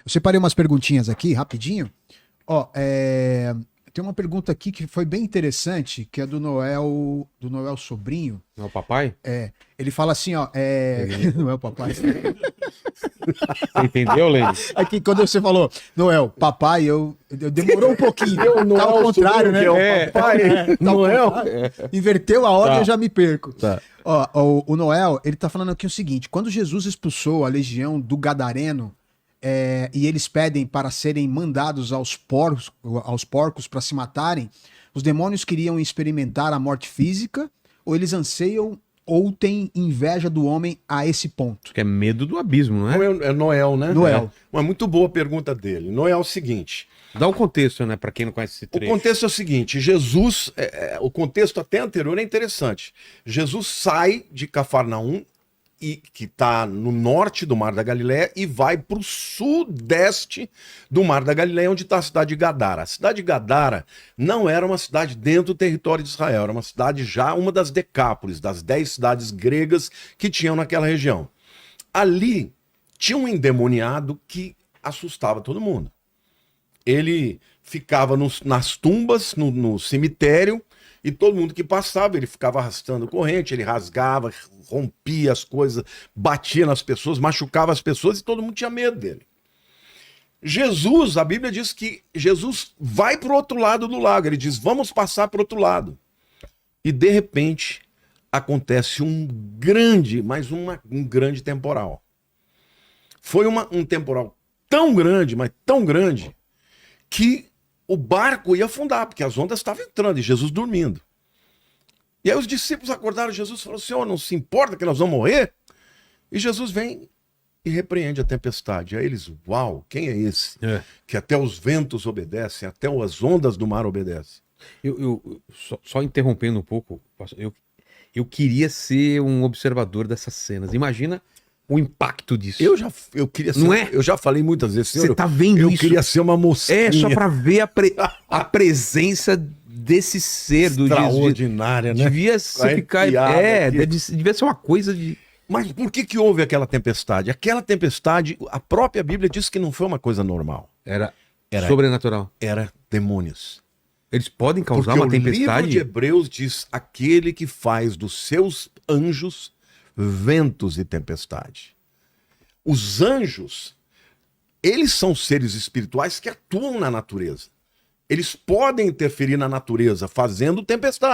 Eu separei umas perguntinhas aqui, rapidinho. Ó, tem uma pergunta aqui que foi bem interessante, que é do Noel Sobrinho. Não é o papai? Ele fala assim, ó, não é o papai. Você entendeu, Lene? Aqui, quando você falou, Noel, papai, eu demorou um pouquinho. Tá ao contrário, né? Noel? Inverteu a ordem, Tá. eu já me perco. Tá. Ó, o Noel, ele tá falando aqui o seguinte: quando Jesus expulsou a legião do Gadareno, e eles pedem para serem mandados aos porcos para se matarem, os demônios queriam experimentar a morte física, ou eles anseiam ou têm inveja do homem a esse ponto? Que é medo do abismo, não é? É Noel, né? Noel. Uma muito boa pergunta dele. Noel é o seguinte: Dá um contexto, né, pra quem não conhece esse o trecho. contexto é o seguinte, Jesus, o contexto até anterior é interessante. Jesus sai de Cafarnaum, que está no norte do Mar da Galileia, e vai para o sudeste do Mar da Galileia, onde está a cidade de Gadara. A cidade de Gadara não era uma cidade dentro do território de Israel, era uma cidade já, uma das Decápolis, das 10 cidades gregas que tinham naquela região. Ali tinha um endemoniado que assustava todo mundo. Ele ficava nas tumbas, no cemitério, e todo mundo que passava, ele ficava arrastando corrente, ele rasgava, rompia as coisas, batia nas pessoas, machucava as pessoas, e todo mundo tinha medo dele. Jesus, a Bíblia diz que Jesus vai para o outro lado do lago, ele diz, vamos passar para o outro lado. E de repente acontece um grande temporal. Foi um temporal tão grande, mas tão grande, que o barco ia afundar, porque as ondas estavam entrando e Jesus dormindo. E aí os discípulos acordaram, Jesus falou, Senhor, não se importa que nós vamos morrer? E Jesus vem e repreende a tempestade. Aí eles, uau, quem é esse? Que até os ventos obedecem, até as ondas do mar obedecem. Só interrompendo um pouco, eu queria ser um observador dessas cenas. Imagina o impacto disso. Eu queria ser, Não é? Eu já falei muitas vezes, Senhor, Você tá vendo eu isso? queria ser uma mosquinha. É, só pra ver a presença desse ser do Jesus. Extraordinária, né? Devia ser ficar. Devia ser uma coisa de. Mas por que houve aquela tempestade? Aquela tempestade, a própria Bíblia diz que não foi uma coisa normal. Era Era- sobrenatural. Era demônios. Eles podem causar Porque uma o livro tempestade. de Hebreus diz aquele que faz dos seus anjos ventos e tempestade. Os anjos, eles são seres espirituais que atuam na natureza. Eles podem interferir na natureza fazendo tempestade.